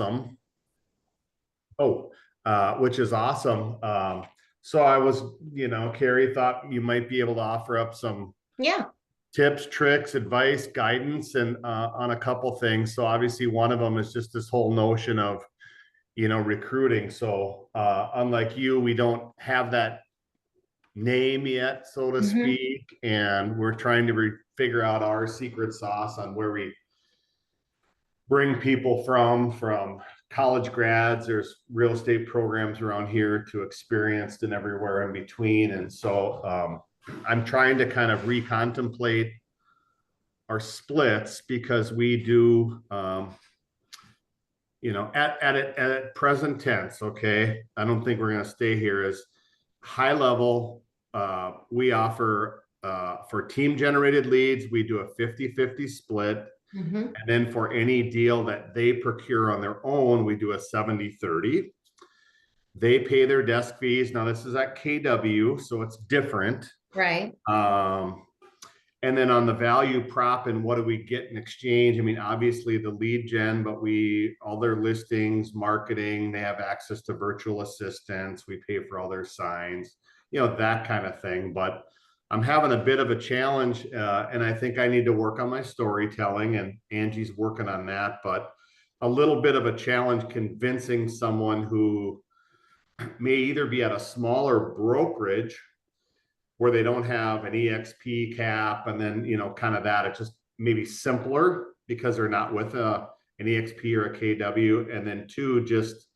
awesome. Oh, which is awesome. So I was, Cari thought you might be able to offer up some Yeah. tips, tricks, advice, guidance, and on a couple things. So obviously, one of them is just this whole notion of, recruiting. So unlike you, we don't have that name yet, so to Hmm. speak, and we're trying to figure out our secret sauce on where we bring people from college grads. There's real estate programs around here to experienced and everywhere in between. And so I'm trying to kind of recontemplate our splits because we do at present tense. Okay, I don't think we're going to stay here as high level. We offer for team generated leads, we do a 50-50 split. Hmm. And then for any deal that they procure on their own, we do a 70-30. They pay their desk fees. Now, this is at KW, so it's different. Right. Um, and then on the value prop and what do we get in exchange? I mean, obviously the lead gen, but all their listings, marketing, they have access to virtual assistants. We pay for all their signs, that kind of thing. But I'm having a bit of a challenge, and I think I need to work on my storytelling, and Angie's working on that. But a little bit of a challenge convincing someone who may either be at a smaller brokerage where they don't have an EXP cap, and then kind of that. It's just maybe simpler because they're not with an EXP or a KW, and then two, just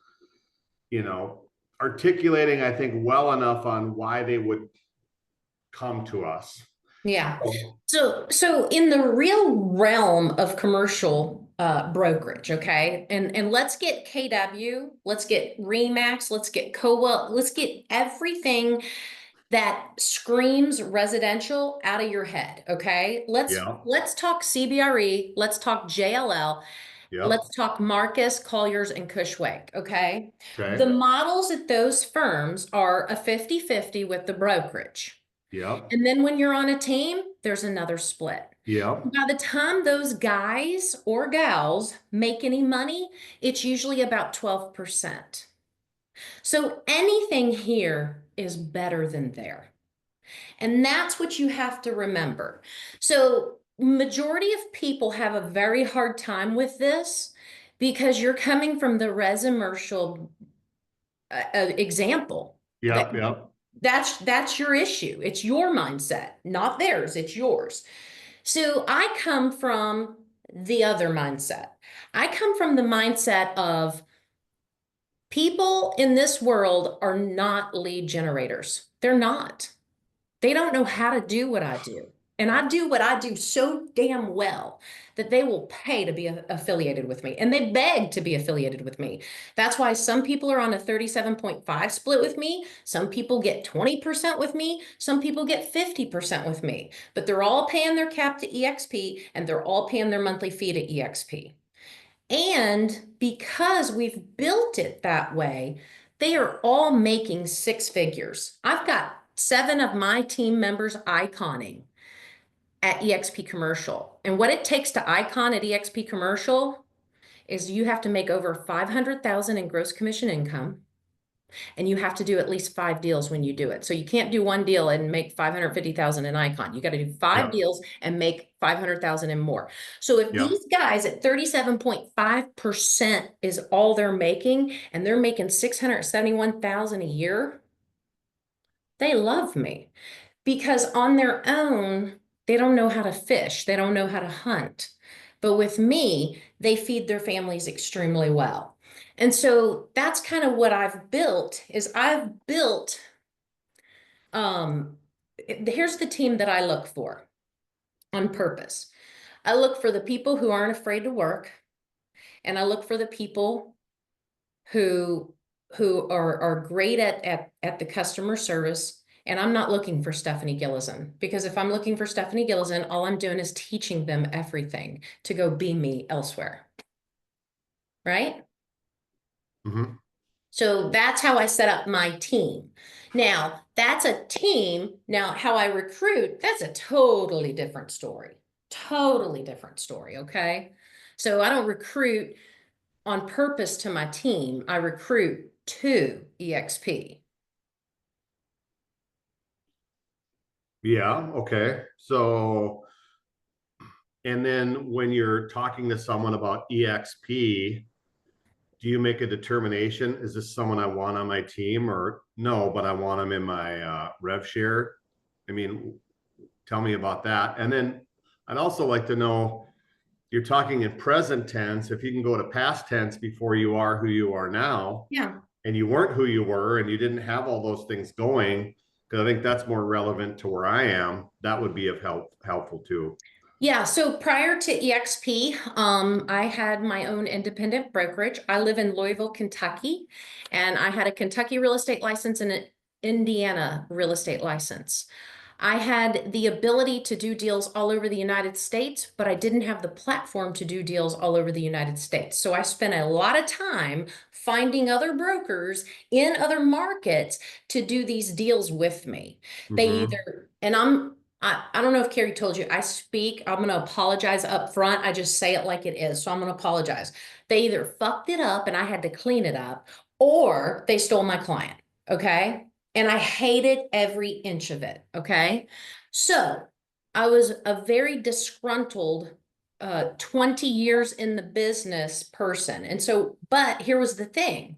you know articulating, I think, well enough on why they would come to us. Yeah. So in the real realm of commercial brokerage, okay, and let's get KW, let's get Remax, let's get Cowell, let's get everything that screams residential out of your head, okay? Yeah, Let's talk CBRE, let's talk JLL, yep, let's talk Marcus, Colliers, and Cushwick, okay? The okay, models at those firms are a 50-50 with the brokerage. yep, And then when you're on a team, there's another split. yep, By the time those guys or gals make any money, it's usually about 12%. So anything here is better than there. And that's what you have to remember. So majority of people have a very hard time with this because you're coming from the residential example. That yep, yep, that's your issue. It's your mindset, not theirs. It's yours. So I come from the other mindset. I come from the mindset of people in this world are not lead generators. They're not. They don't know how to do what I do. And I do what I do so damn well that they will pay to be affiliated with me. And they beg to be affiliated with me. That's why some people are on a 37.5 split with me. Some people get 20% with me. Some people get 50% with me. But they're all paying their cap to EXP and they're all paying their monthly fee to EXP. And because we've built it that way, they are all making six figures. I've got 7 of my team members iconing at EXP Commercial. And what it takes to icon at EXP Commercial is you have to make over 500,000 in gross commission income and you have to do at least 5 deals when you do it. So you can't do one deal and make 550,000 in icon. You got to do 5 deals and make 500,000 and more. So if yep. these guys at 37.5% is all they're making and they're making 671,000 a year, they love me because on their own, they don't know how to fish. They don't know how to hunt. But with me, they feed their families extremely well. And so that's kind of what I've built is I've built, um, here's the team that I look for on purpose. I look for the people who aren't afraid to work, and I look for the people who are great at the customer service. And I'm not looking for Stephanie Gilezan because if I'm looking for Stephanie Gilezan, all I'm doing is teaching them everything to go be me elsewhere. Right? Mm-hmm. So that's how I set up my team. Now, that's a team. Now, how I recruit, that's a totally different story. Totally different story, okay? So I don't recruit on purpose to my team, I recruit to EXP. Yeah, okay. So, and then when you're talking to someone about EXP, do you make a determination? Is this someone I want on my team or no, but I want them in my rev share? I mean, tell me about that. And then I'd also like to know, you're talking in present tense, if you can go to past tense before you are who you are now, Yeah. and you weren't who you were and you didn't have all those things going, because I think that's more relevant to where I am, that would be of helpful too. Yeah, so prior to EXP, I had my own independent brokerage. I live in Louisville, Kentucky, and I had a Kentucky real estate license and an Indiana real estate license. I had the ability to do deals all over the United States, but I didn't have the platform to do deals all over the United States. So I spent a lot of time finding other brokers in other markets to do these deals with me. They Mm-hmm. either, and I don't know if Carrie told you, I'm going to apologize up front. I just say it like it is. So I'm going to apologize. They either fucked it up and I had to clean it up, or they stole my client. Okay. And I hated every inch of it. Okay. So I was a very disgruntled, 20 years in the business person. And so, but here was the thing.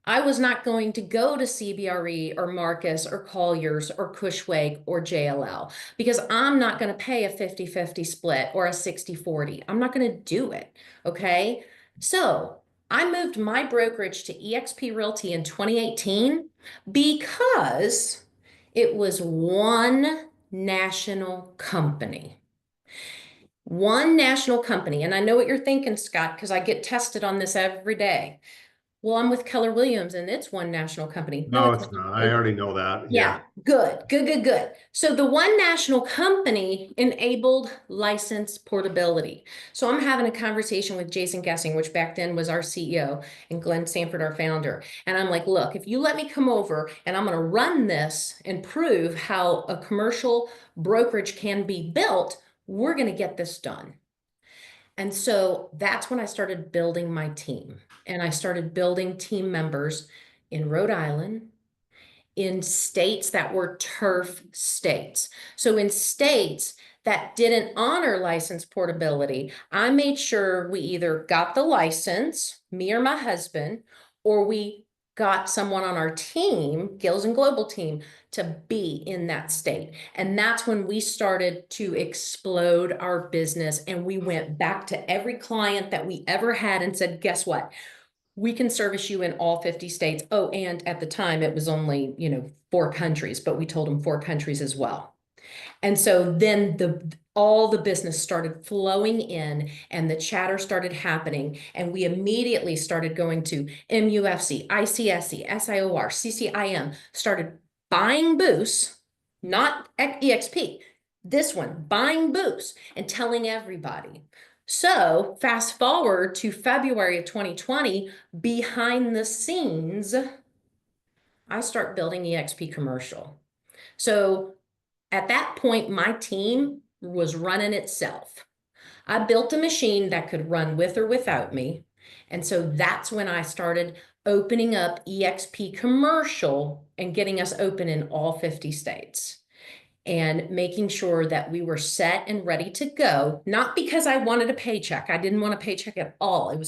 I was not going to go to CBRE or Marcus or Colliers or Cushwake or JLL because I'm not going to pay a 50-50 split or a 60-40. I'm not going to do it. Okay. So I moved my brokerage to eXp Realty in 2018 because it was one national company. One national company. And I know what you're thinking, Scott, because I get tested on this every day. Well, I'm with Keller Williams and it's one national company. No, No, it's it's not. not. I already know that. Yeah. Yeah, good, good, good, good. So the one national company enabled license portability. So I'm having a conversation with Jason Gessing, which back then was our CEO, and Glenn Sanford, our founder. And I'm like, look, if you let me come over and I'm going to run this and prove how a commercial brokerage can be built, we're going to get this done. And so that's when I started building my team. And I started building team members in Rhode Island, in states that were turf states. So in states that didn't honor license portability, I made sure we either got the license, me or my husband, or we got someone on our team, Gilezan Global team, to be in that state. And that's when we started to explode our business. And we went back to every client that we ever had and said, guess what? We can service you in all 50 states. Oh, and at the time it was only, 4 countries, but we told them 4 countries as well. And so then all the business started flowing in and the chatter started happening. And we immediately started going to MUFC, ICSC, SIOR, CCIM, started buying booths, not EXP, this one, buying booths and telling everybody. So fast forward to February of 2020, behind the scenes, I start building EXP commercial. So at that point, my team was running itself. I built a machine that could run with or without me. And so that's when I started opening up EXP commercial and getting us open in all 50 states and making sure that we were set and ready to go. Not because I wanted a paycheck. I didn't want a paycheck at all.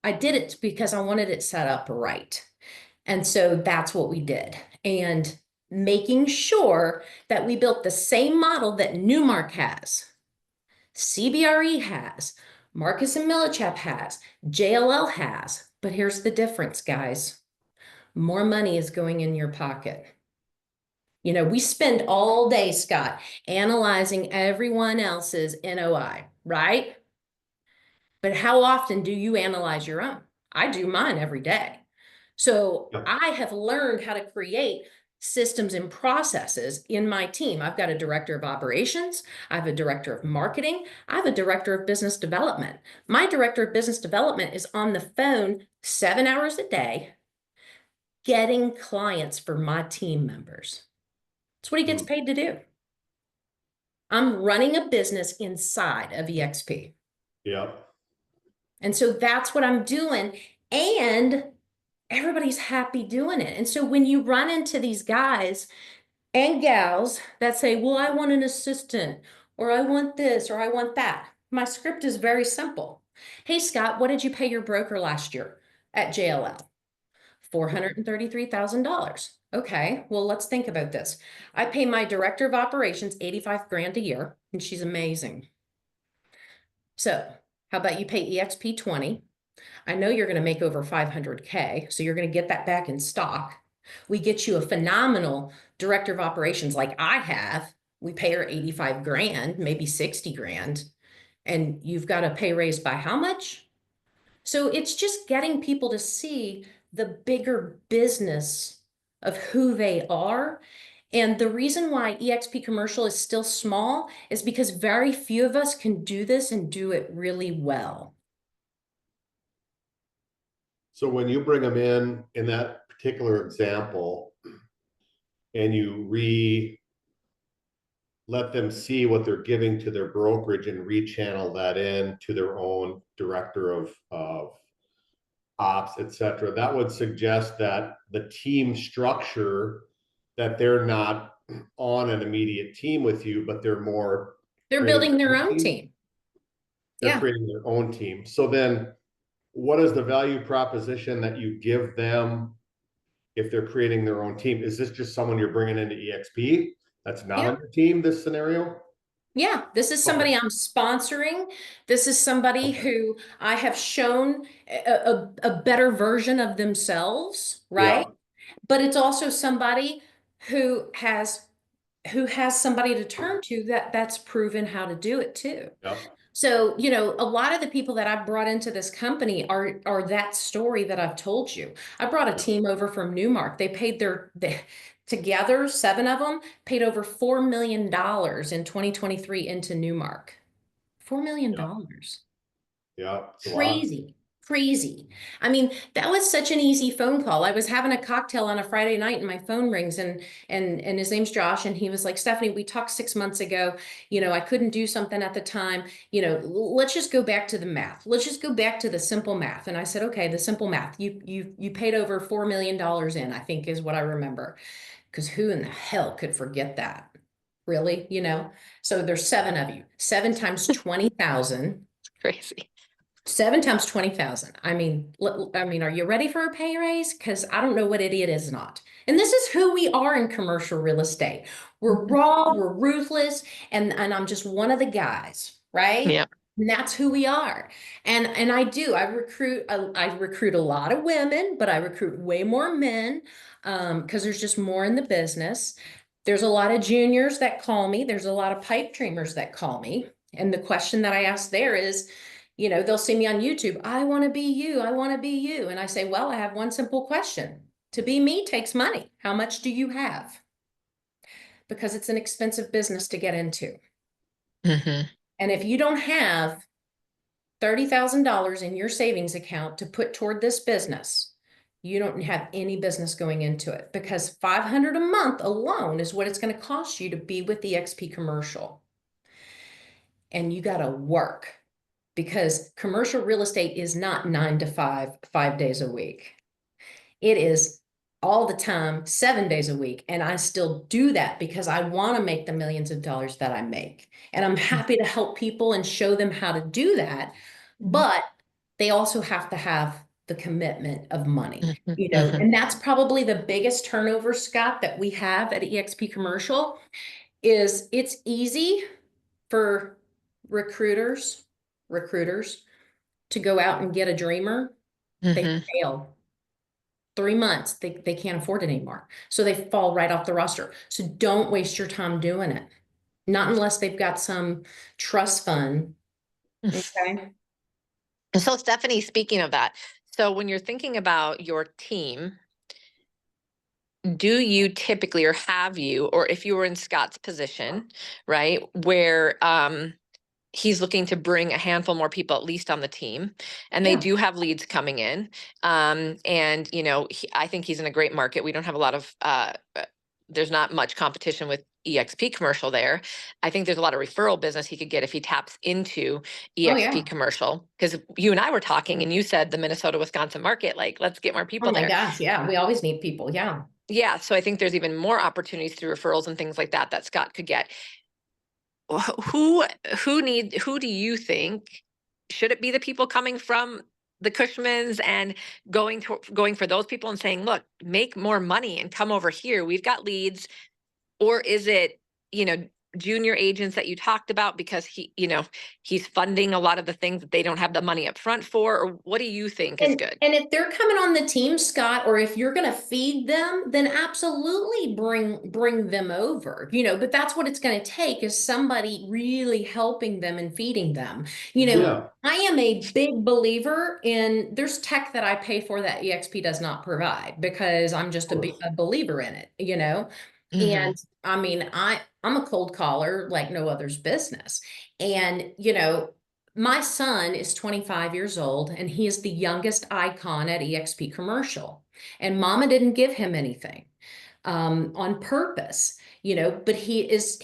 I did it because I wanted it set up right. And so that's what we did. And making sure that we built the same model that Newmark has, CBRE has, Marcus and Millichap has, JLL has. But here's the difference, guys. More money is going in your pocket. We spend all day, Scott, analyzing everyone else's NOI, right? But how often do you analyze your own? I do mine every day. So Yep. I have learned how to create systems and processes in my team. I've got a director of operations. I have a director of marketing. I have a director of business development. My director of business development is on the phone 7 hours a day, getting clients for my team members. That's what he gets Mm. paid to do. I'm running a business inside of EXP. Yep. And so that's what I'm doing. And everybody's happy doing it. And so when you run into these guys and gals that say, well, I want an assistant, or I want this, or I want that, my script is very simple. Hey, Scott, what did you pay your broker last year at JLL? $433,000. Okay, well, let's think about this. I pay my director of operations 85 grand a year, and she's amazing. So how about you pay EXP 20? I know you're going to make over 500K, so you're going to get that back in stock. We get you a phenomenal director of operations like I have. We pay her 85 grand, maybe 60 grand, and you've got a pay raise by how much? So it's just getting people to see the bigger business of who they are. And the reason why EXP commercial is still small is because very few of us can do this and do it really well. So when you bring them in that particular example, and you let them see what they're giving to their brokerage and rechannel that in to their own director of ops, et cetera, that would suggest that the team structure, that they're not on an immediate team with you, but they're more They're creating building their their own own team. team. They're Yeah. creating their own team. So then what is the value proposition that you give them if they're creating their own team? Is this just someone you're bringing into EXP that's not Yeah. on your team, this scenario? Yeah. This is Okay. somebody I'm sponsoring. This is somebody Okay. who I have shown a better version of themselves, Yeah. right? But it's also somebody who has somebody to turn to that's proven how to do it too. Yep. So, a lot of the people that I've brought into this company are that story that I've told you. I brought a Yep. team over from Newmark. They paid together, 7 of them paid over $4 million in 2023 into Newmark. $4 million. Yep. Yeah. It's a lot. Crazy, crazy. I mean, that was such an easy phone call. I was having a cocktail on a Friday night and my phone rings and his name's Josh and he was like, Stephanie, we talked 6 months ago. I couldn't do something at the time. Let's just go back to the math. Let's just go back to the simple math. And I said, okay, the simple math. You paid over $4 million in, I think is what I remember. Because who in the hell could forget that? Really? So there's 7 of you. 7 times 20,000. Crazy. 7 times 20,000. Are you ready for a pay raise? Because I don't know what idiot is not. And this is who we are in commercial real estate. We're raw, we're ruthless, and I'm just one of the guys, right? Yeah. And that's who we are. And I recruit a lot of women, but I recruit way more men because there's just more in the business. There's a lot of juniors that call me. There's a lot of pipe dreamers that call me. And the question that I ask there is, they'll see me on YouTube. I want to be you. I want to be you. And I say, well, I have one simple question. To be me takes money. How much do you have? Because it's an expensive business to get into. Mm-hmm. And if you don't have $30,000 in your savings account to put toward this business, you don't have any business going into it because $500 a month alone is what it's going to cost you to be with the EXP commercial. And you got to work. Because commercial real estate is not 9 to 5, 5 days a week. It is all the time, 7 days a week. And I still do that because I want to make the millions of dollars that I make. And I'm happy to help people and show them how to do that. But they also have to have the commitment of money, and that's probably the biggest turnover, Scott, that we have at EXP Commercial is it's easy for recruiters to go out and get a dreamer. They fail 3 months. They can't afford it anymore. So they fall right off the roster. So don't waste your time doing it. Not unless they've got some trust fund. Okay. And so, Stephanie, speaking of that, so when you're thinking about your team, do you typically, or have you, or if you were in Scott's position, right, where he's looking to bring a handful more people at least on the team, and they do have leads coming in, and I think he's in a great market. We don't have a lot of there's not much competition with EXP commercial there. I think there's a lot of referral business he could get if he taps into Oh, EXP yeah. commercial. Because you and I were talking and you said the Minnesota, Wisconsin market, like, let's get more people Oh my there. gosh, yeah, we always need people, yeah. Yeah, so I think there's even more opportunities through referrals and things like that that Scott could get. Who do you think, should it be the people coming from the Cushmans and going for those people and saying, look, make more money and come over here, we've got leads? Or is it, junior agents that you talked about because he's funding a lot of the things that they don't have the money up front for? Or what do you think is good? And if they're coming on the team, Scott, or if you're going to feed them, then absolutely bring them over, but that's what it's going to take, is somebody really helping them and feeding them. Yeah. I am a big believer in, there's tech that I pay for that EXP does not provide, because I'm just a believer in it, Mhm. and I mean, I'm a cold caller like no other's business. And, my son is 25 years old, and he is the youngest icon at EXP Commercial. And mama didn't give him anything on purpose, but he's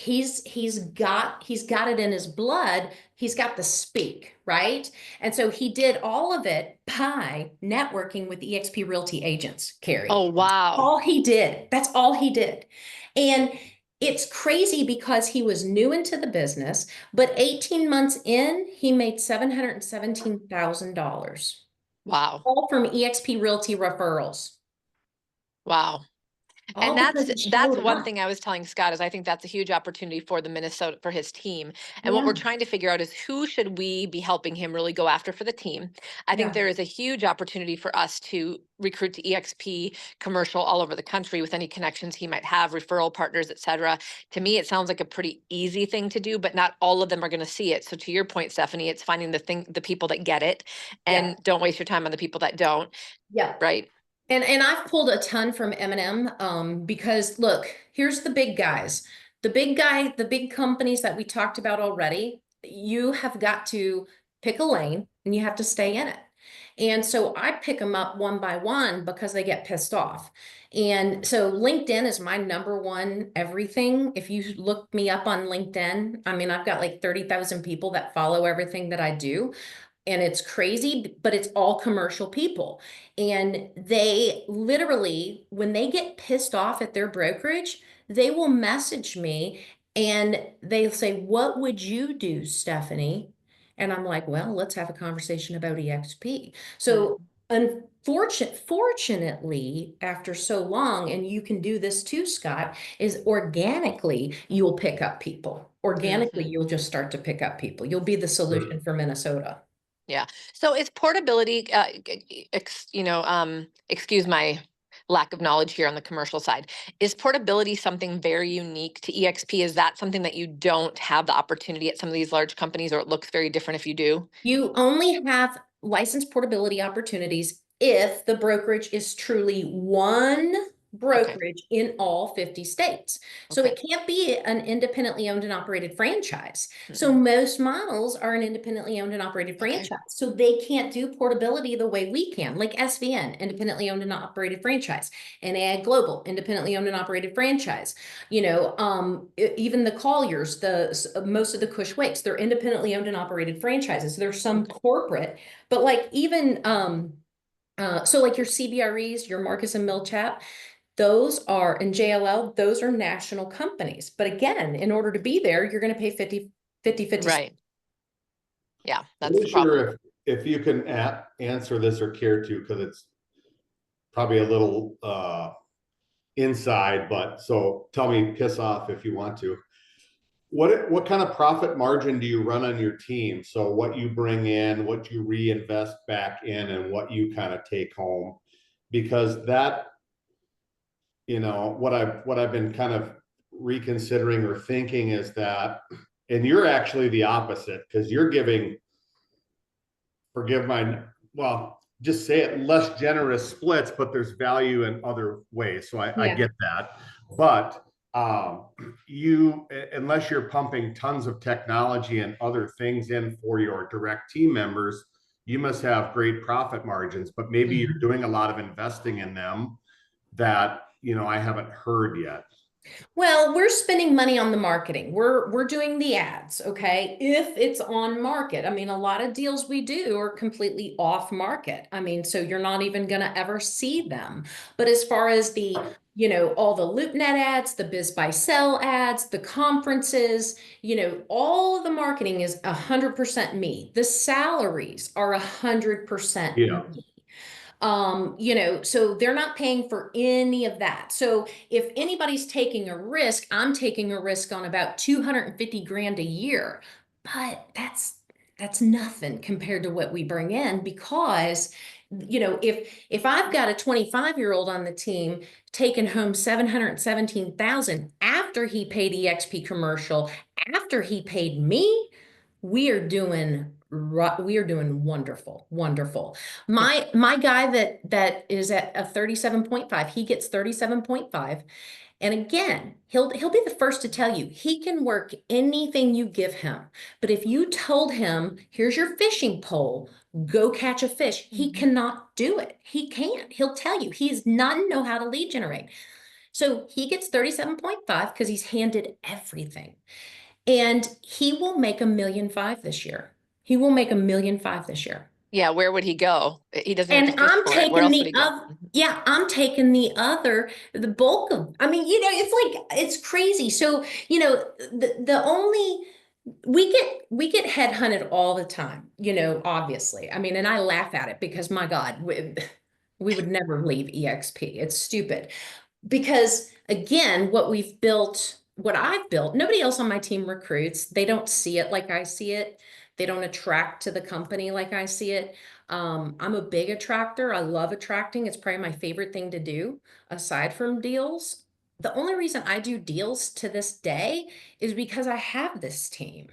got it in his blood. He's got the speak, right? And so he did all of it by networking with EXP Realty agents, Cari. Oh, wow. All he did. That's all he did. And it's crazy because he was new into the business, but 18 months in, he made $717,000, Wow. all from EXP Realty referrals. Wow. All And because he that's showed one up. thing I was telling Scott, is I think that's a huge opportunity for for his team. And what Yeah, we're trying to figure out is, who should we be helping him really go after for the team? I think yeah, there is a huge opportunity for us to recruit to EXP commercial all over the country with any connections he might have, referral partners, et cetera. To me, it sounds like a pretty easy thing to do, but not all of them are going to see it. So to your point, Stephanie, it's finding the people that get it, yeah, and don't waste your time on the people that don't, yeah. right? And I've pulled a ton from M&M, because look, here's the big guys. The big companies that we talked about already, you have got to pick a lane and you have to stay in it. And so I pick them up one by one because they get pissed off. And so LinkedIn is my number one everything. If you look me up on LinkedIn, I mean, I've got like 30,000 people that follow everything that I do. And it's crazy, but it's all commercial people. And they literally, when they get pissed off at their brokerage, they will message me and they'll say, "What would you do, Stephanie?" And I'm like, "Well, let's have a conversation about EXP." So fortunately, after so long, and you can do this too, Scott, is organically you'll pick up people. Organically, Mhm. you'll just start to pick up people. You'll be the Sure. solution for Minnesota. Yeah. So is portability, excuse my lack of knowledge here on the commercial side. Is portability something very unique to EXP? Is that something that you don't have the opportunity at some of these large companies, or it looks very different if you do? You only have license portability opportunities if the brokerage is truly one Okay. brokerage in all 50 states. So Okay. it can't be an independently owned and operated franchise. So Mm-mm. most models are an independently owned and operated Okay. franchise. So they can't do portability the way we can, like SVN, independently owned and operated franchise, and AI Global, independently owned and operated franchise. Even the Colliers, most of the Cush Wakes, they're independently owned and operated franchises. There's some Okay. corporate, but like even so like your CBREs, your Marcus and Millichap, those are in JLL, those are national companies. But again, in order to be there, you're going to pay 50. Right. Yeah, I'm that's the not problem. sure if you can answer this or care to, because it's probably a little inside, but so tell me, piss off if you want to. What kind of profit margin do you run on your team? So what you bring in, what you reinvest back in, and what you kind of take home, because that, what I've been kind of reconsidering or thinking is that, and you're actually the opposite, because you're giving, forgive my, well, just say it, less generous splits, but there's value in other ways. So I Yeah. get that. But you, unless you're pumping tons of technology and other things in for your direct team members, you must have great profit margins, but maybe you're Mhm. doing a lot of investing in them that, I haven't heard yet. Well, we're spending money on the marketing. We're doing the ads, okay? If it's on market. I mean, a lot of deals we do are completely off market. I mean, so you're not even going to ever see them. But as far as the, all the LoopNet ads, the Biz by Sell ads, the conferences, all of the marketing is 100% me. The salaries are 100% Yeah. me. So they're not paying for any of that. So if anybody's taking a risk, I'm taking a risk on about 250 grand a year. But that's nothing compared to what we bring in because if I've got a 25-year-old on the team taking home 717,000 after he paid EXP commercial, after he paid me, we are doing wonderful, wonderful. My guy that is at a 37.5, he gets 37.5. And again, he'll be the first to tell you he can work anything you give him. But if you told him, here's your fishing pole, go catch a fish, he cannot do it. He can't. He'll tell you he does not know how to lead generate. So he gets 37.5 because he's handed everything. And he will make 1,500,000 this year. He will make 1,500,000 this year. Yeah, where would he go? He doesn't have And to fish I'm for it. Where taking else would the he go? other, yeah, I'm taking the bulk of, I mean, it's like, it's crazy. So, the only, we get headhunted all the time, obviously. I mean, and I laugh at it because my God, we would never leave EXP. It's stupid. Because again, what I've built, nobody else on my team recruits. They don't see it like I see it. They don't attract to the company like I see it. I'm a big attractor. I love attracting. It's probably my favorite thing to do aside from deals. The only reason I do deals to this day is because I have this team.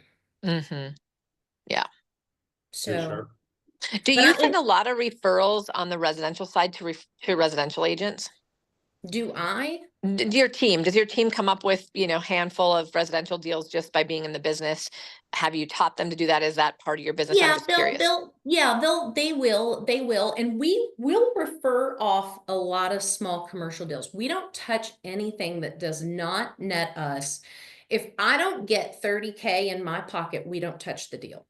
Mm-hmm. Yeah. For So, sure. Do but you send a lot of referrals on the residential side to residential agents? do I? Does your team come up with, handful of residential deals just by being in the business? Have you taught them to do that? Is that part of your business? I'm Yeah, just curious. they will. And we will refer off a lot of small commercial deals. We don't touch anything that does not net us. If I don't get 30K in my pocket, we don't touch the deal.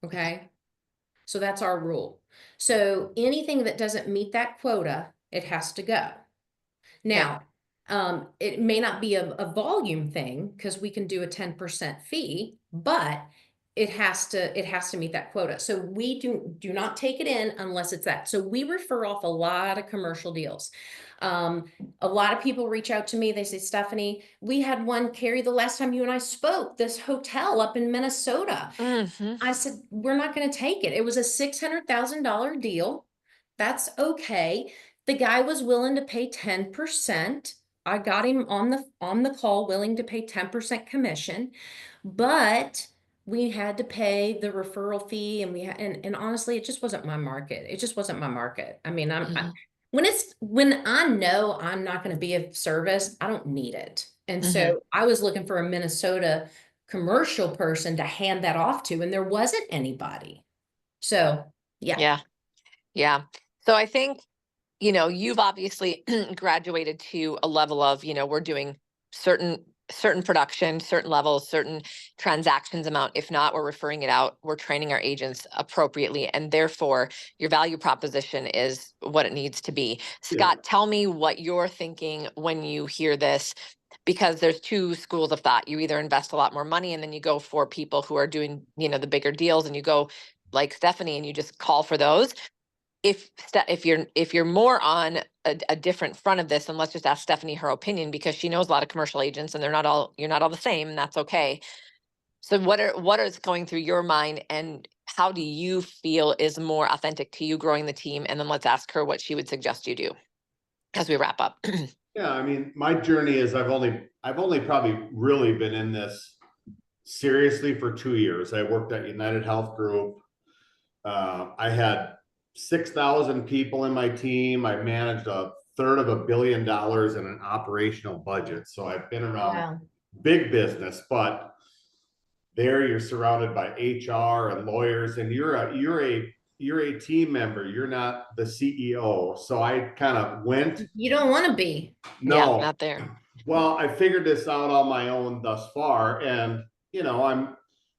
Okay. So that's our rule. So anything that doesn't meet that quota, it has to go. Now, it may not be a volume thing because we can do a 10% fee, but it has to meet that quota. So we do not take it in unless it's that. So we refer off a lot of commercial deals. A lot of people reach out to me. They say, Stephanie, we had one, Cari, the last time you and I spoke, this hotel up in Minnesota. Mm-hmm. I said, we're not going to take it. It was a $600,000 deal. That's okay. The guy was willing to pay 10%. I got him on the call willing to pay 10% commission, but we had to pay the referral fee and honestly, it just wasn't my market. It just wasn't my market. I mean, when I know I'm not going to be of service, I don't need it. And Mm-hmm. so I was looking for a Minnesota commercial person to hand that off to, and there wasn't anybody. So, yeah. Yeah. Yeah. So I think, you've obviously graduated to a level of, we're doing certain production, certain levels, certain transactions amount. If not, we're referring it out. We're training our agents appropriately. And therefore your value proposition is what it needs to be. Scott, tell me what you're thinking when you hear this, because there's two schools of thought. You either invest a lot more money and then you go for people who are doing, the bigger deals, and you go like Stephanie and you just call for those. If you're more on a different front of this, and let's just ask Stephanie her opinion, because she knows a lot of commercial agents and you're not all the same, and that's okay. So what is going through your mind, and how do you feel is more authentic to you growing the team? And then let's ask her what she would suggest you do as we wrap up. Yeah, I mean, my journey is I've only probably really been in this seriously for 2 years. I worked at United Health Group. I had 6,000 people in my team. I managed a third of $1 billion in an operational budget. So I've been around big business, but there you're surrounded by HR and lawyers, and you're a team member. You're not the CEO. So I kind of went. You don't want to be. No, Yeah, not there. Well, I figured this out on my own thus far, and you know,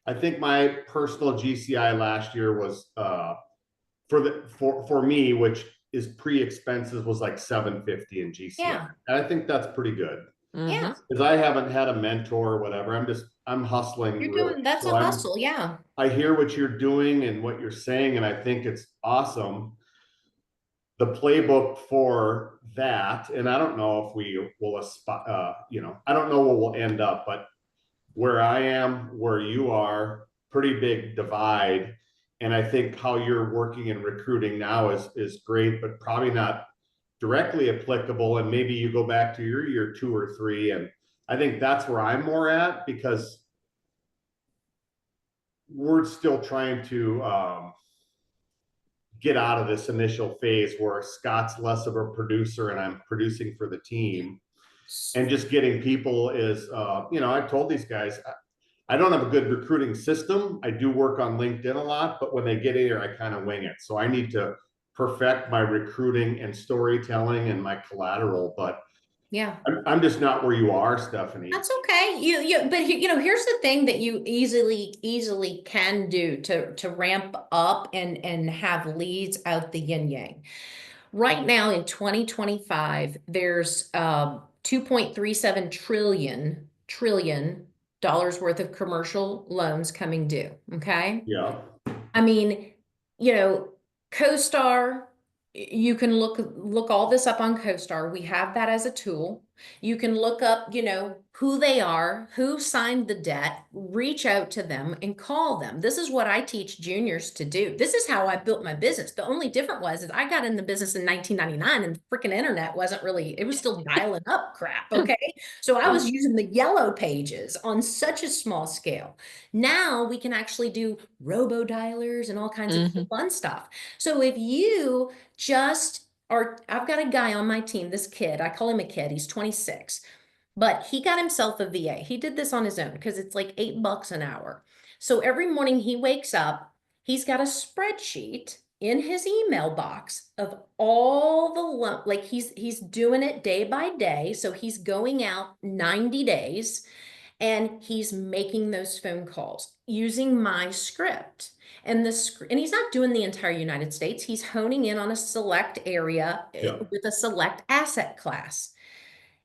I think my personal GCI last year was for me, which is pre-expenses, was like 750 in GCI. Yeah. And I think that's pretty good Mhm. Yeah. because I haven't had a mentor or whatever. I'm hustling You're really. doing, that's So a hustle. Yeah. I hear what you're doing and what you're saying, and I think it's awesome. The playbook for that, and I don't know if we will aspire, you know, I don't know where we'll end up, but where I am, where you are, pretty big divide. And I think how you're working in recruiting now is great, but probably not directly applicable. And maybe you go back to your year 2 or 3. And I think that's where I'm more at, because we're still trying to get out of this initial phase where Scott's less of a producer and I'm producing for the team. And just getting people is, you know, I've told these guys, I don't have a good recruiting system. I do work on LinkedIn a lot, but when they get in here, I kind of wing it. So I need to perfect my recruiting and storytelling and my collateral. But Yeah. I'm just not where you are, Stephanie. That's okay. But you know, here's the thing that you easily can do to ramp up and have leads out the yin yang. Right now in 2025, there's 2.37 trillion dollars worth of commercial loans coming due. Okay. Yeah. I mean, you know, CoStar, you can look all this up on CoStar. We have that as a tool. You can look up, you know, who they are, who signed the debt, reach out to them and call them. This is what I teach juniors to do. This is how I built my business. The only difference was is I got in the business in 1999 and the freaking internet wasn't really, it was still dialing up crap. Okay. So I was using the yellow pages on such a small scale. Now we can actually do robo dialers and all kinds of Mhm. fun stuff. So if you just are, I've got a guy on my team, this kid, I call him a kid, he's 26, but he got himself a VA. He did this on his own because it's like $8 an hour. So every morning he wakes up, he's got a spreadsheet in his email box of all the like he's doing it day by day. So he's going out 90 days and he's making those phone calls using my script. And and he's not doing the entire United States. He's honing in on a select area Yeah. with a select asset class.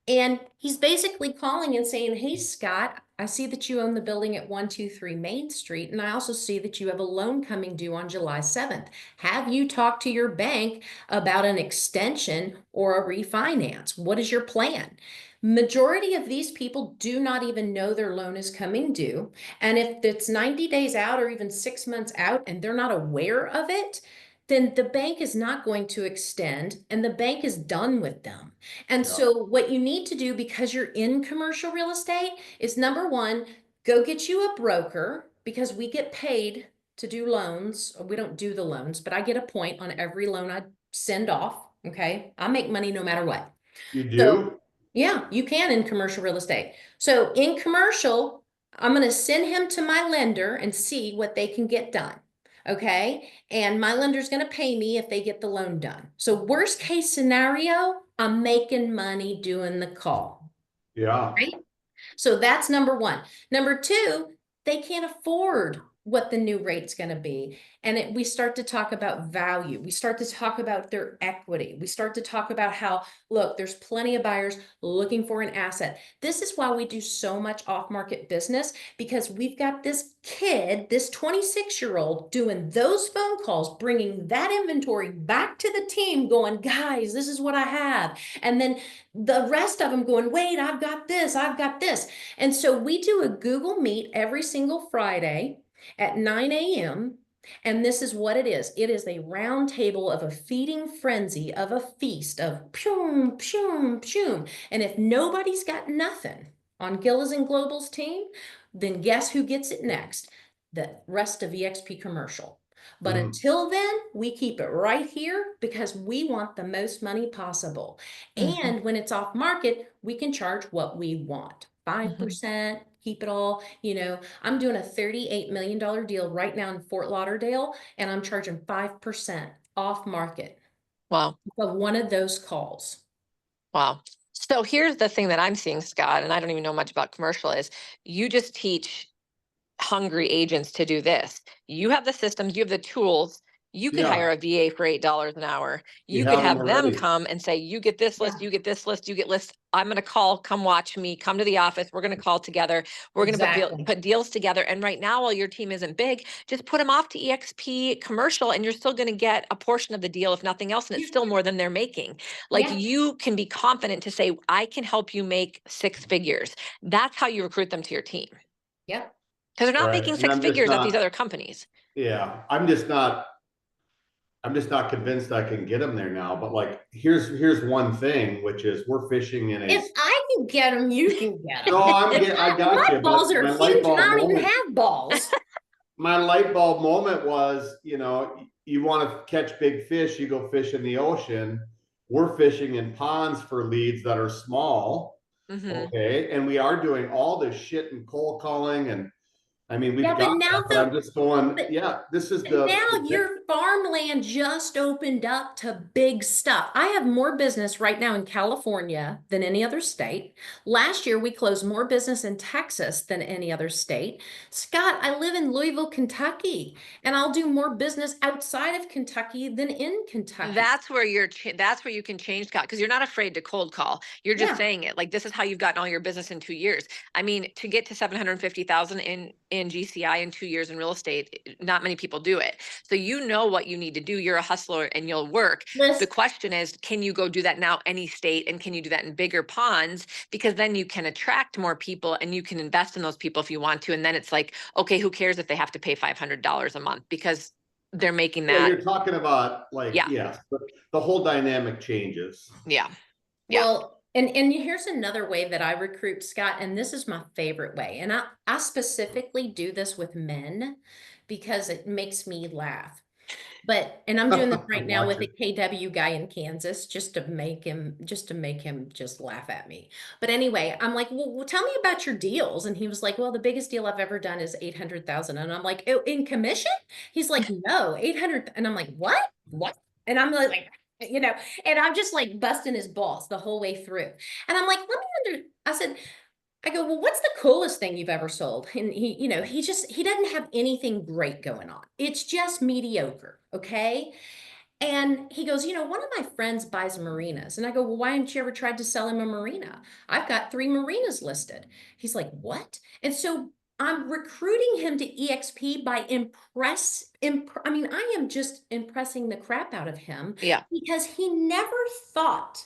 And he's basically calling and saying, "Hey, Scott, I see that you own the building at 123 Main Street, and I also see that you have a loan coming due on July 7th. Have you talked to your bank about an extension or a refinance? What is your plan?" Majority of these people do not even know their loan is coming due. And if it's 90 days out or even 6 months out and they're not aware of it, then the bank is not going to extend and the bank is done with them. And Yeah. so what you need to do, because you're in commercial real estate, is number one, go get you a broker, because we get paid to do loans. We don't do the loans, but I get a point on every loan I send off. Okay. I make money no matter what. You So do? yeah, you can in commercial real estate. So in commercial, I'm going to send him to my lender and see what they can get done. Okay. And my lender's going to pay me if they get the loan done. So worst case scenario, I'm making money doing the call. Yeah. Right? So that's number one. Number two, they can't afford what the new rate's going to be. And we start to talk about value. We start to talk about their equity. We start to talk about how, look, there's plenty of buyers looking for an asset. This is why we do so much off-market business, because we've got this kid, this 26-year-old doing those phone calls, bringing that inventory back to the team going, guys, this is what I have. And then the rest of them going, wait, I've got this, I've got this. And so we do a Google Meet every single Friday at 9 a.m. And this is what it is. It is a round table of a feeding frenzy, of a feast of pshum, pshum, pshum. And if nobody's got nothing on Gilezan Global's team, then guess who gets it next? The rest of EXP Commercial. But until then, we keep it right here because we want the most money possible. And when it's off market, we can charge what we want. 5%, keep it all. You know, I'm doing a $38 million deal right now in Fort Lauderdale, and I'm charging 5% off market Wow. of one of those calls. Wow. So here's the thing that I'm seeing, Scott, and I don't even know much about commercial, is you just teach hungry agents to do this. You have the systems, you have the tools. You could hire Yeah, a VA for $8 an hour. you You could have them have them already. come and say, you get this list, Yeah. you get this list, you get lists. I'm going to call, come watch me, come to the office. We're going to call together. We're going to Exactly. put deals together. And right now, while your team isn't big, just put them off to EXP commercial and you're still going to get a portion of the deal, if nothing else. And it's still more than they're making. Like Yeah. you can be confident to say, I can help you make 6 figures. That's how you recruit them to your team. Yep. Because they're not Right. making And 6 I'm just figures at these not, other companies. yeah, I'm just not convinced I can get them there now. But like, here's one thing, which is we're fishing in a. If I can get them, you can get them. No, I got My you. balls But are my light huge and I bulb don't even moment, have balls. my light bulb moment was, you want to catch big fish, you go fish in the ocean. We're fishing in ponds for leads that are small. Mm-hmm. Okay. And we are doing all this shit and cold calling. And I mean, we've Yeah, but got now that, but I'm just going, but yeah, this is now your farmland just opened up to big stuff. I have more business right now in California than any other state. Last year, we closed more business in Texas than any other state. Scott, I live in Louisville, Kentucky, and I'll do more business outside of Kentucky than in Kentucky. That's where that's where you can change, Scott, because you're not afraid to cold call. You're just Yeah. saying it. Like, this is how you've gotten all your business in 2 years. I mean, to get to 750,000 in GCI in 2 years in real estate, not many people do it. So you know what you need to do. You're a hustler and you'll work. The question is, can you go do that now any state, and can you do that in bigger ponds? Because then you can attract more people and you can invest in those people if you want to. And then it's like, okay, who cares if they have to pay $500 a month, because they're making Yeah, that. you're talking about like, Yeah. yes, but the whole dynamic changes. Yeah. Well, and here's another way that I recruit, Scott, and this is my favorite way. And I specifically do this with men because it makes me laugh. And I'm doing this right now with a KW guy in Kansas just to make him just laugh at me. But anyway, I'm like, well, tell me about your deals. And he was like, well, the biggest deal I've ever done is 800,000. And I'm like, oh, in commission? He's like, no, 800. And I'm like, what? And I'm like, and I'm just like busting his balls the whole way through. And I'm like, I go, well, what's the coolest thing you've ever sold? And he doesn't have anything great going on. It's just mediocre. Okay. And he goes, one of my friends buys marinas. And I go, well, why haven't you ever tried to sell him a marina? I've got 3 marinas listed. He's like, what? And so I'm recruiting him to EXP by I am just impressing the crap out of him. Yeah. Because he never thought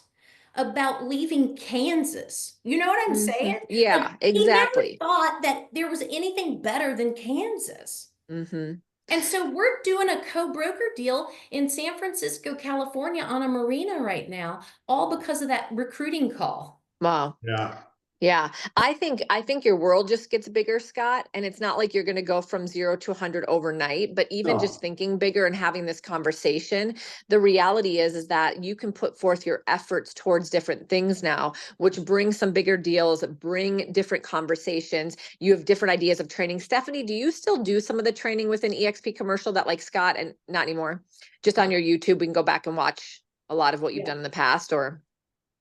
about leaving Kansas. You know what I'm saying? Yeah, Like, exactly. He never thought that there was anything better than Kansas. Mm-hmm. And so we're doing a co-broker deal in San Francisco, California on a marina right now, all because of that recruiting call. Wow. Yeah. Yeah. I think your world just gets bigger, Scott. And it's not like you're going to go from 0 to 100 overnight, but even just thinking bigger and having this conversation, the reality is that you can put forth your efforts towards different things now, which brings some bigger deals, bring different conversations. You have different ideas of training. Stephanie, do you still do some of the training within EXP commercial that, like Scott, and not anymore, just on your YouTube, we can go back and watch a lot of what you've done in the past, or?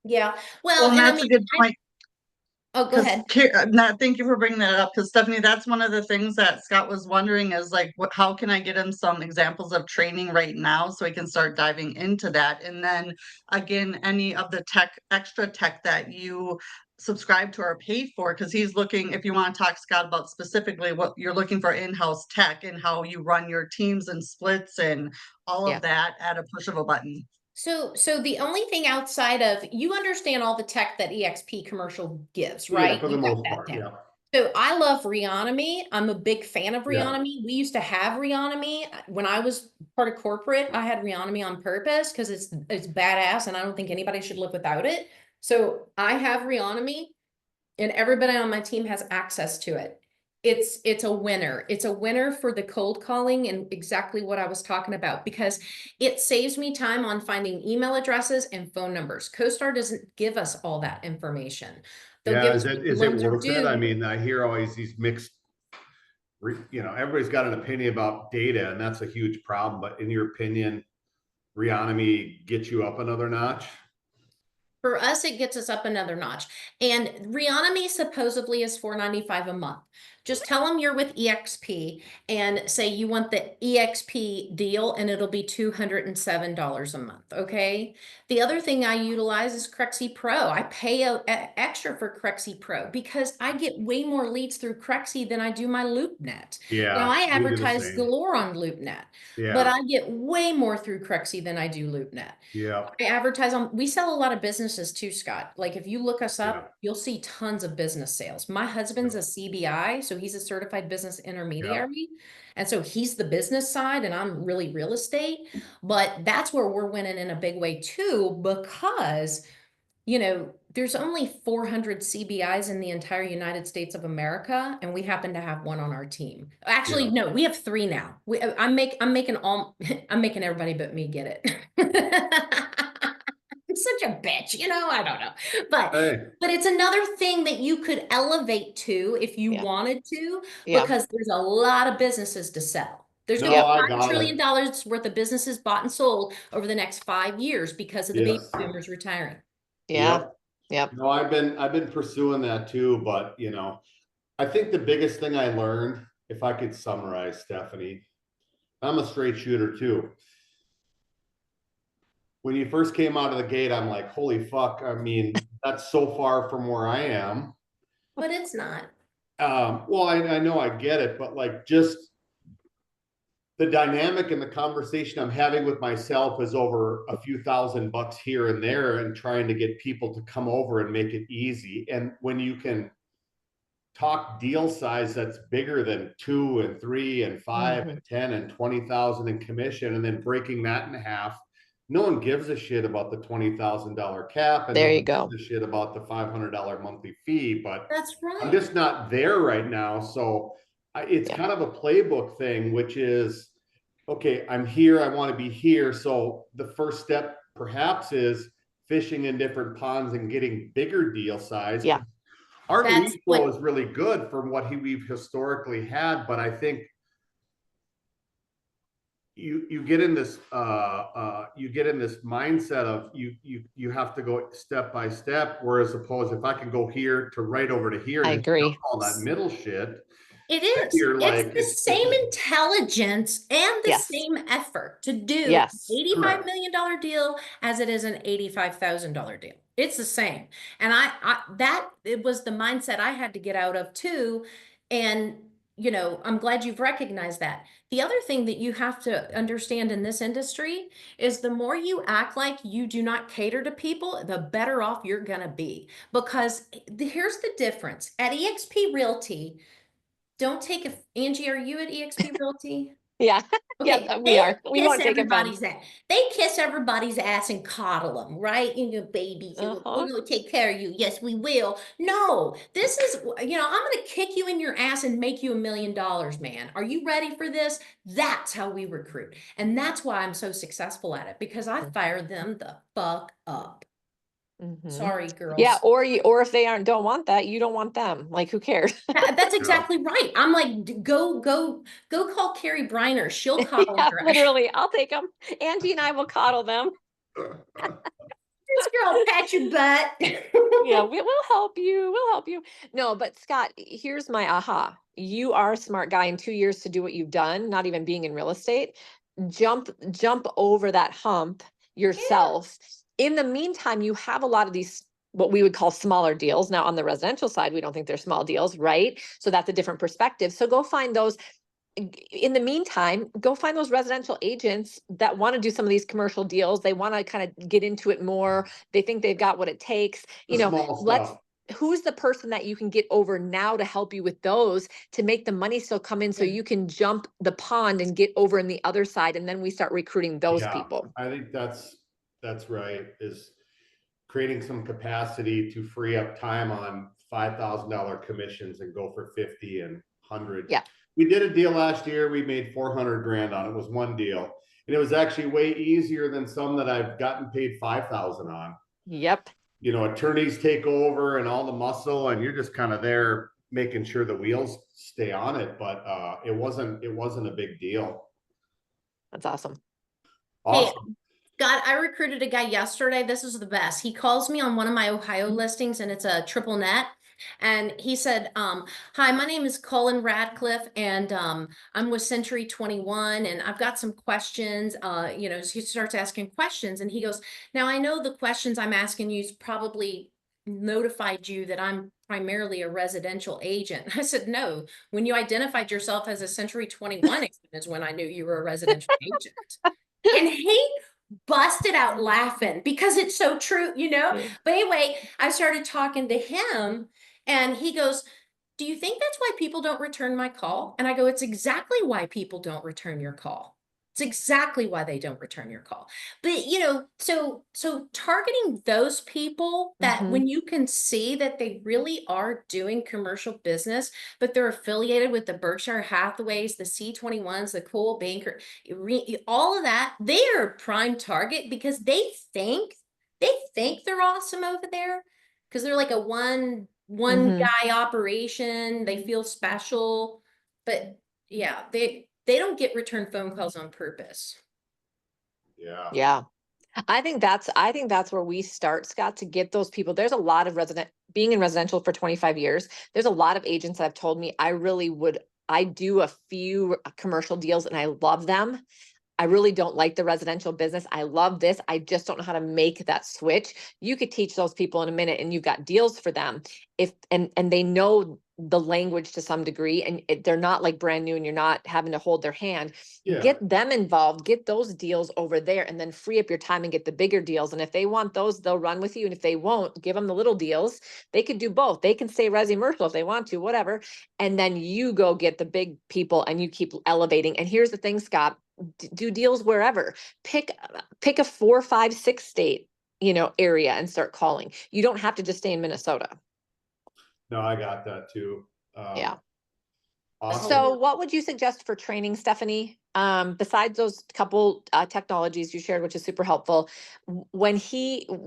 Yeah. Well, and that's a good point. Oh, go ahead. Thank you for bringing that up, because Stephanie, that's one of the things that Scott was wondering is like, how can I get him some examples of training right now so he can start diving into that? And then again, any of the extra tech that you subscribe to or pay for, because he's looking, if you want to talk, Scott, about specifically what you're looking for in-house tech and how you run your teams and splits and all of that at a push of a button. So the only thing outside of, you understand all the tech that EXP commercial gives, right? Yeah, for the most part, yeah. So I love Reonomy. I'm a big fan of Reonomy. We used to have Reonomy. When I was part of corporate, I had Reonomy on purpose because it's badass and I don't think anybody should live without it. So I have Reonomy and everybody on my team has access to it. It's a winner. It's a winner for the cold calling and exactly what I was talking about, because it saves me time on finding email addresses and phone numbers. CoStar doesn't give us all that information. Is it worth it? I mean, I hear always these mixed, everybody's got an opinion about data, and that's a huge problem. But in your opinion, Reonomy gets you up another notch? For us, it gets us up another notch. And Reonomy supposedly is $4.95 a month. Just tell them you're with EXP and say you want the EXP deal, and it'll be $207 a month. Okay. The other thing I utilize is Crexi Pro. I pay extra for Crexi Pro because I get way more leads through Crexi than I do my LoopNet. Now Yeah, I we do the advertise same. galore on LoopNet, but Yeah, I get way more through Crexi than I do LoopNet. yeah, I advertise on, we sell a lot of businesses too, Scott. Like if you look us up, yeah, you'll see tons of business sales. My husband's a CBI, so he's a certified business yeah. intermediary. And so he's the business side and I'm really real estate. But that's where we're winning in a big way too, because there's only 400 CBIs in the entire United States of America, and we happen to have one on our team. Actually, Yeah. no, we have three now. I'm making I'm making everybody but me get it. I'm such a bitch, I don't know. But Hey, but it's another thing that you could elevate to if you Yeah. wanted to, Yeah. because there's a lot of businesses to sell. There's no, gonna be I $5 got trillion it. worth of businesses bought and sold over the next 5 years because of the baby Yes. boomers retiring. Yeah. Yep. Yep. No, I've been pursuing that too, but I think the biggest thing I learned, if I could summarize, Stephanie, I'm a straight shooter too. When you first came out of the gate, I'm like, holy fuck. I mean, that's so far from where I am. But it's not. Well, I know I get it, but like just the dynamic and the conversation I'm having with myself is over a few $1,000 here and there and trying to get people to come over and make it easy. And when you can talk deal size that's bigger than 2 and 3 and 5 Mhm. and 10 and 20,000 in commission, and then breaking that in half, no one gives a shit about the $20,000 cap, and no There you one go. gives a shit about the $500 monthly fee. But That's I'm right. just not there right now. So it's Yeah. kind of a playbook thing, which is, okay, I'm here, I want to be here. So the first step perhaps is fishing in different ponds and getting bigger deal size. Yeah. Our That's lead flow what is really good from what we've historically had, but I think you get in this mindset of you have to go step by step, whereas opposed if I can go here to right over to here I and agree. all that middle shit, it then is. you're It's like the it's same just intelligence and the Yes. same effort to do an Yes. $85 correct. million deal as it is an $85,000 deal. It's the same. And it was the mindset I had to get out of too. And, I'm glad you've recognized that. The other thing that you have to understand in this industry is the more you act like you do not cater to people, the better off you're going to be. Because here's the difference at eXp Realty. Don't take a Angie, are you at eXp Realty? Yeah. Yeah, Okay, we they are. We kiss won't take offense. everybody's ass. They kiss everybody's ass and coddle them, right? Babies, we're Uh-huh. gonna take care of you. Yes, we will. No, this is, I'm gonna kick you in your ass and make you $1 million, man. Are you ready for this? That's how we recruit. And that's why I'm so successful at it, because I fired them the fuck up. Mhm. Sorry, Yeah, girls. or if they don't want that, you don't want them. Like, who cares? That's exactly right. I'm like, go call Cari Briner. She'll coddle Yeah, your ass. literally. I'll take them. Angie and I will coddle them. This girl will pat your butt. Yeah, we'll help you. We'll help you. No, but Scott, here's my aha. You are a smart guy in 2 years to do what you've done, not even being in real estate. Jump over that hump yourself. In the meantime, you have a lot of these what we would call smaller deals. Now, on the residential side, we don't think they're small deals, right? So that's a different perspective. So go find those. In the meantime, go find those residential agents that want to do some of these commercial deals. They want to kind of get into it more. They think they've got what it takes. The small stuff. Who's the person that you can get over now to help you with those to make the money still come in so Yeah. you can jump the pond and get over in the other side, and then we start recruiting those Yeah, people. I think that's right, is creating some capacity to free up time on $5,000 commissions and go for 50 and 100. Yeah. We did a deal last year. We made 400 grand on it. It was one deal. And it was actually way easier than some that I've gotten paid 5,000 on. Yep. Attorneys take over and all the muscle, and you're just kind of there making sure the wheels stay on it. But it wasn't a big deal. That's awesome. Awesome. Hey, Scott, I recruited a guy yesterday. This is the best. He calls me on one of my Ohio listings and it's a triple net. And he said, hi, my name is Colin Radcliffe and I'm with Century 21 and I've got some questions. You know, so he starts asking questions and he goes, now I know the questions I'm asking you's probably notified you that I'm primarily a residential agent. I said, no, when you identified yourself as a Century 21 agent is when I knew you were a residential agent. And he busted out laughing because it's so true, you know? Yeah. But anyway, I started talking to him and he goes, do you think that's why people don't return my call? And I go, it's exactly why people don't return your call. It's exactly why they don't return your call. But you know, so targeting those people that when you can see that they really are doing commercial business, but they're affiliated with the Berkshire Hathaways, the C21s, the Coal Banker, all of that, they are a prime target because they think they're awesome over there because they're like a one guy operation. They feel special, but yeah, they don't get return phone calls on purpose. Yeah. Yeah. I think that's where we start, Scott, to get those people. There's a lot of being in residential for 25 years. There's a lot of agents that have told me I do a few commercial deals and I love them. I really don't like the residential business. I love this. I just don't know how to make that switch. You could teach those people in a minute and you've got deals for them and they know the language to some degree and they're not like brand new and you're not having to hold their hand. Yeah. Get them involved, get those deals over there and then free up your time and get the bigger deals. And if they want those, they'll run with you. And if they won't, give them the little deals. They could do both. They can stay resi-commercial if they want to, whatever. And then you go get the big people and you keep elevating. And here's the thing, Scott, do deals wherever. Pick a 4, 5, 6 state, area and start calling. You don't have to just stay in Minnesota. No, I got that too. Yeah. Awesome. So what would you suggest for training, Stephanie? Besides those couple technologies you shared, which is super helpful,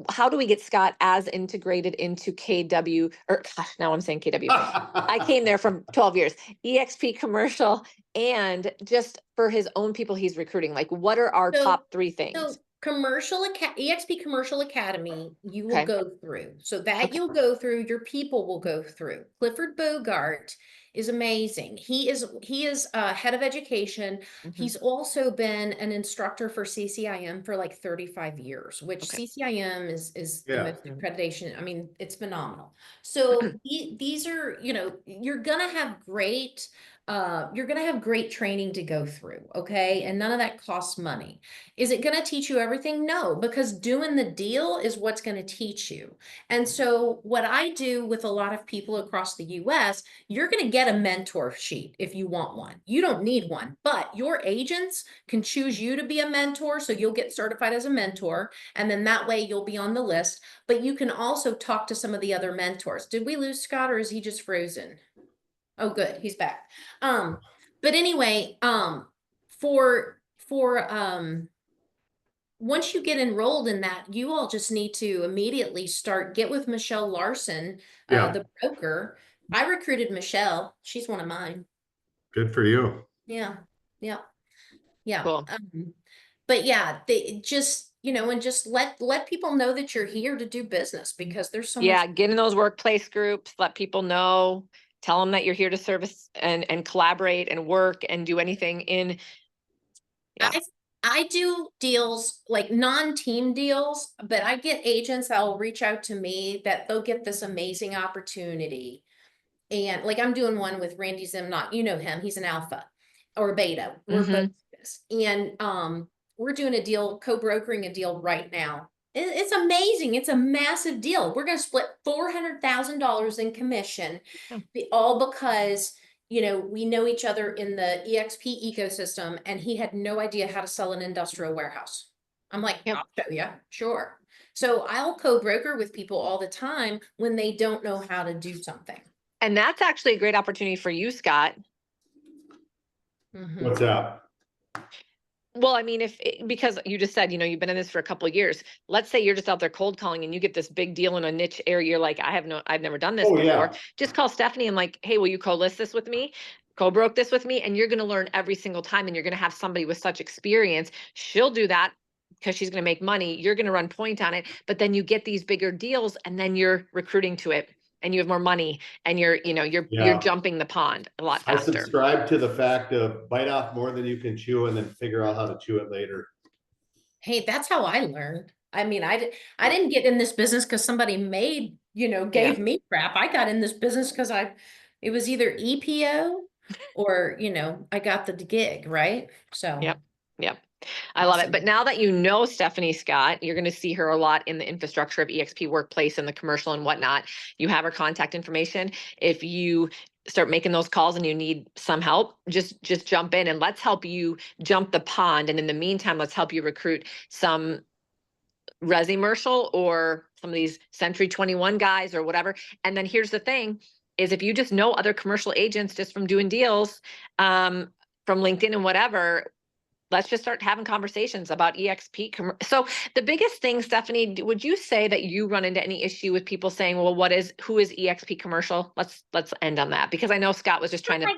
how do we get Scott as integrated into KW, or gosh, now I'm saying KW. I came there from 12 years, EXP commercial, and just for his own people he's recruiting, like what are our top 3 things? So EXP Commercial Academy, you will Okay. go through. So that you'll go through, your people will go through. Clifford Bogart is amazing. He is head of education. He's also been an instructor for CCIM for like 35 years, which CCIM is the most accreditation. I mean, it's phenomenal. So these are, you're gonna have great training to go through, okay? And none of that costs money. Is it going to teach you everything? No, because doing the deal is what's going to teach you. And so what I do with a lot of people across the US, you're going to get a mentor sheet if you want one. You don't need one, but your agents can choose you to be a mentor. So you'll get certified as a mentor. And then that way you'll be on the list, but you can also talk to some of the other mentors. Did we lose Scott or is he just frozen? Oh, good. He's back. But anyway, for once you get enrolled in that, you all just need to immediately get with Michelle Larson, the broker. I recruited Michelle. She's one of mine. Good for you. Yeah. Cool. But yeah, they just, and just let people know that you're here to do business because there's so much. Get in those workplace groups, let people know. Tell them that you're here to service and collaborate and work and do anything in. Yeah. I do deals like non-team deals, but I get agents that will reach out to me that they'll get this amazing opportunity. And like I'm doing one with Randy Zimnot, you know him, he's an alpha or a beta. We're both this. And we're doing a deal, co-brokering a deal right now. It's amazing. It's a massive deal. We're going to split $400,000 in commission, all because, we know each other in the EXP ecosystem, and he had no idea how to sell an industrial warehouse. I'm like, I'll show you. Sure. So I'll co-broker with people all the time when they don't know how to do something. And that's actually a great opportunity for you, Scott. What's that? Well, I mean, because you just said, you've been in this for a couple of years. Let's say you're just out there cold calling and you get this big deal in a niche area. You're like, I've never done this before. Yeah. Just call Stephanie and like, hey, will you co-list this with me? Co-broke this with me? And you're going to learn every single time. And you're going to have somebody with such experience. She'll do that because she's going to make money. You're going to run point on it, but then you get these bigger deals and then you're recruiting to it and you have more money and you're Yeah. jumping the pond a lot I faster. subscribe to the fact of bite off more than you can chew and then figure out how to chew it later. Hey, that's how I learned. I mean, I didn't get in this business because somebody made, gave me crap. I got in this business because it was either EPO or, I got the gig, right? So. Yep. I love it. Awesome. But now that you know Stephanie Scott, you're going to see her a lot in the infrastructure of EXP Workplace and the commercial and whatnot. You have her contact information. If you start making those calls and you need some help, just jump in and let's help you jump the pond. And in the meantime, let's help you recruit some Resi-mercial or some of these Century 21 guys or whatever. And then here's the thing is if you just know other commercial agents just from doing deals, from LinkedIn and whatever, let's just start having conversations about EXP. So the biggest thing, Stephanie, would you say that you run into any issue with people saying, well, who is EXP commercial? Let's end on that, because I know Scott was just trying to.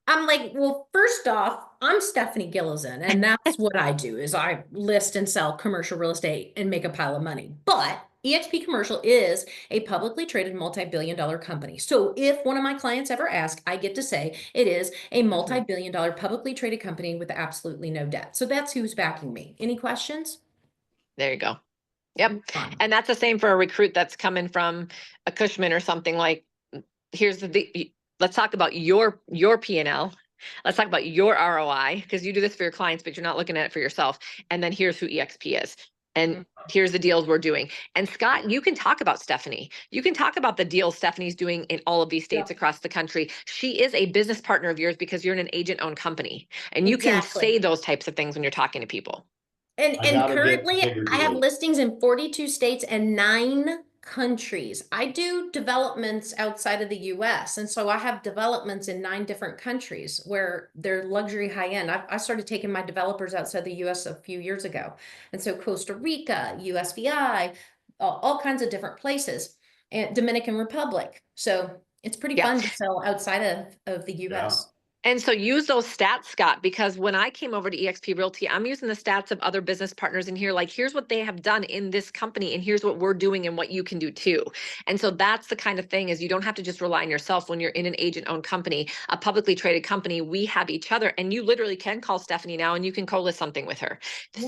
I'm like, well, first off, I'm Stephanie Gilezan, and that's what I do is I list and sell commercial real estate and make a pile of money. But EXP Commercial is a publicly traded multi-billion-dollar company. So if one of my clients ever ask, I get to say it is a multi-billion-dollar publicly traded company with absolutely no debt. So that's who's backing me. Any questions? There you go. Yep. And that's the same for a recruit that's coming from a Cushman or something. Like, let's talk about your P&L. Let's talk about your ROI, because you do this for your clients, but you're not looking at it for yourself. And then here's who EXP is. And here's the deals we're doing. And Scott, you can talk about Stephanie. You can talk about the deals Stephanie's doing in all of these states across the country. She is a business partner of yours because you're in an agent-owned company. And you can say those types of things when you're talking to people. And currently I have listings in 42 states and 9 countries. I do developments outside of the US. And so I have developments in 9 different countries where they're luxury high end. I started taking my developers outside the US a few years ago. And so Costa Rica, USVI, all kinds of different places, and Dominican Republic. So it's pretty fun to sell outside of the US. And so use those stats, Scott, because when I came over to EXP Realty, I'm using the stats of other business partners in here. Like, here's what they have done in this company, and here's what we're doing and what you can do too. And so that's the kind of thing is you don't have to just rely on yourself when you're in an agent-owned company, a publicly traded company. We have each other, and you literally can call Stephanie now and you can co-list something with her.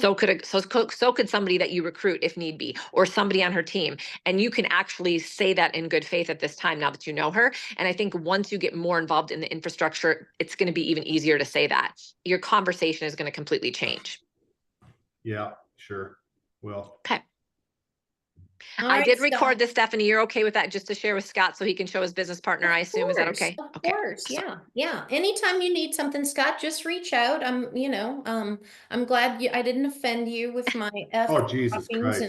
So could somebody that you recruit if need be, or somebody on her team. And you can actually say that in good faith at this time now that you know her. And I think once you get more involved in the infrastructure, it's going to be even easier to say that. Your conversation is going to completely change. Yeah, sure. Will. Okay. I did record this, Stephanie. You're okay with that, just to share with Scott so he can show his business partner, I assume. Is that okay? Of course. Yeah. Anytime you need something, Scott, just reach out. I'm glad I didn't offend you with my F. Oh, Jesus Christ.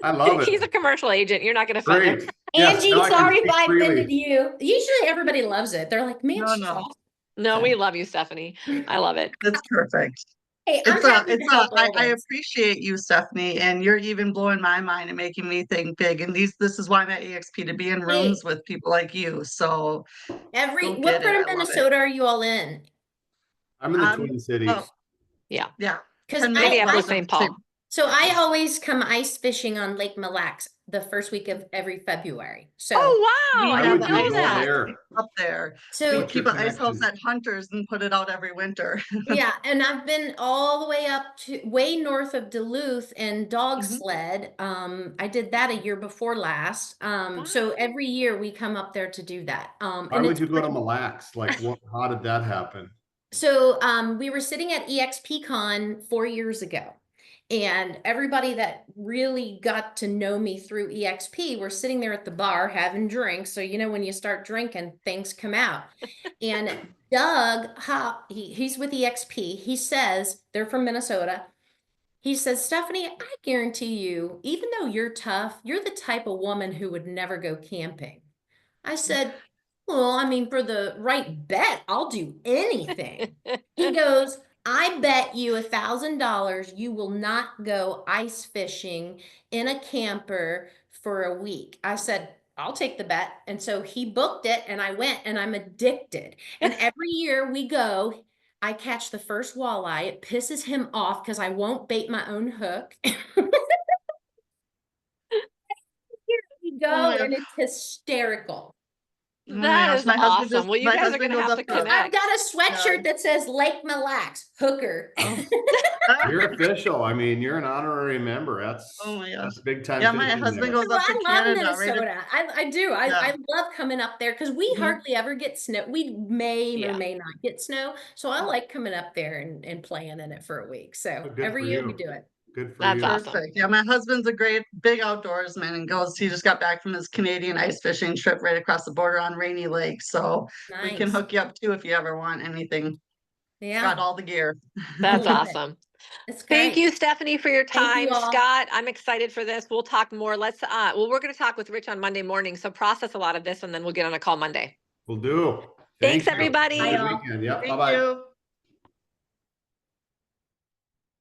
I love it. He's a commercial agent. You're not going to offend him. Angie, sorry if I offended you. Usually everybody loves it. They're like, man, she's awesome. No, we love you, Stephanie. I love it. That's perfect. Hey, I appreciate you, Stephanie, and you're even blowing my mind and making me think big. And this is why I'm at EXP, to be in rooms with people like you. So what part of Minnesota are you all in? I'm in the Twin Cities. Yeah. Because Minneapolis, St. Paul. So I always come ice fishing on Lake Mille Lacs the first week of every February. So wow, I would go there. Up there. So we keep an ice house at Hunters and put it out every winter. Yeah, and I've been all the way up to way north of Duluth and dog sled. I did that a year before last. So every year we come up there to do that. Why would you go to Mille Lacs? Like, how did that happen? So we were sitting at EXPCon 4 years ago. And everybody that really got to know me through EXP were sitting there at the bar having drinks. So, when you start drinking, things come out. And Doug Hop, he's with EXP. He says, they're from Minnesota. He says, Stephanie, I guarantee you, even though you're tough, you're the type of woman who would never go camping. I said, well, I mean, for the right bet, I'll do anything. He goes, I bet you $1,000 you will not go ice fishing in a camper for a week. I said, I'll take the bet. And so he booked it and I went and I'm addicted. And every year we go, I catch the first walleye. It pisses him off because I won't bait my own hook. Here we Oh go, my and God. it's hysterical. Oh my That gosh, is my husband awesome. Well, you my guys are husband gonna goes have up to to, I've connect. got a sweatshirt Yeah. that says Lake Mille Lacs hooker. Oh. You're official. I mean, you're an honourary member. Oh my gosh. That's big time Yeah, my fishing husband there. goes Well, up to I love Canada, right? Minnesota. I do. I Yeah. love coming up there because we Mhm. hardly ever get snow. We may or Yeah. may not get snow. So I like coming up there and playing in it for a week. So Oh, good every for year you. we do it. Good for That's you. awesome. Perfect. Yeah, my husband's a great big outdoorsman and he just got back from his Canadian ice fishing trip right across the border on Rainy Lake. So we can Nice. hook you up too if you ever want anything. Yeah. Got all the gear. That's love it. awesome. It's Thank great. you, Stephanie, for your Thank you time. all. Scott, I'm excited for this. We'll talk more. Let's we're going to talk with Rich on Monday morning. So process a lot of this and then we'll get on a call Monday. Will do. Thanks, Thank you. everybody. Have a Bye, good all. weekend. Yep. Thank Bye-bye. you.